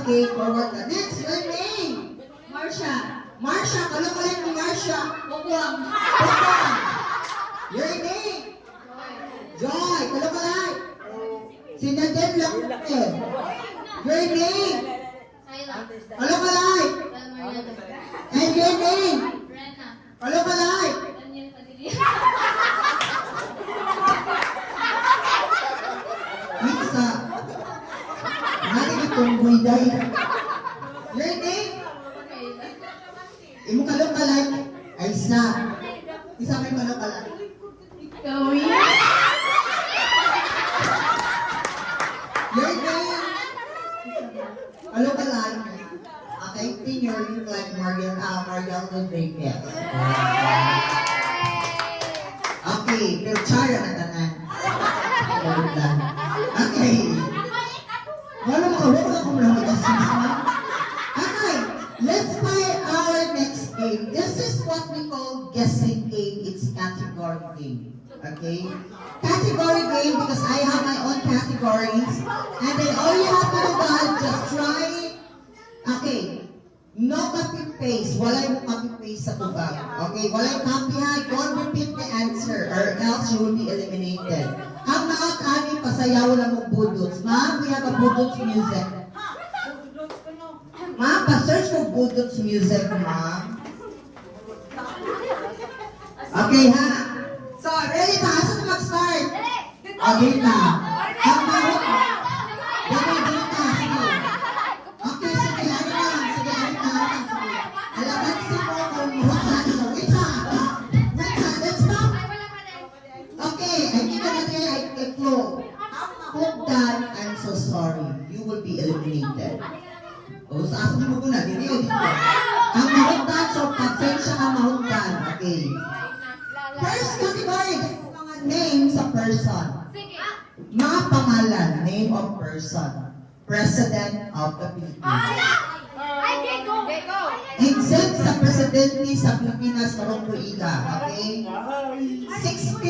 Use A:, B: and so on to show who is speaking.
A: Okay, forward ka. Next, your name.
B: Marsha.
A: Marsha, kalakalan mo Marsha.
B: Bukwang.
A: Bukwang. Your name. Joy, kalakalan. Sinadyan lang eh. Your name.
B: Sayla.
A: Kalakalan.
B: Mariana.
A: And your name.
B: Brenna.
A: Kalakalan.
B: Daniel Padilla.
A: Pizza. Nari itong buiday. Your name. Imo kalakalan. Ay isa. Isa may kalakalan.
B: Chloe.
A: Your name. Kalakalan. Okay, you look like Mariel Rodriguez. Okay, pero Chara na tanan. Okay. Wala akong lang mag-assist mo. Okay, let's play our next game. This is what we call guessing game. It's category game. Okay? Category game because I have my own categories. And then all you have to do is just try. Okay. No copy-paste. Wala yung copy-paste sa tubag. Okay? Wala yung copy-ha. Don't repeat the answer or else you will be eliminated. Ang mga kami, pasayaw lang ng budots. Ma'am, we have a budots music. Ma'am, pa-search for budots music, ma'am. Okay, ha? So, ready ba? Asa na mag-start? Okay na. Ang mahot. Dito ka. Sige. Okay, sige. Ano lang? Sige, ano lang? Sige. Alabat si mo kung mahot na. Wait ha. Wait ha. Let's stop. Okay, I give another a clue. Hope that I'm so sorry. You will be eliminated. O, sa asa mo ko na. Dito o dito. Ang mahundan, so pasensya ang mahundan. Okay. First category, mga name sa person. Mga pangalan, name of person. President of the Philippines. Exempt sa presidente sa Pilipinas, karong tuiga. Okay? 6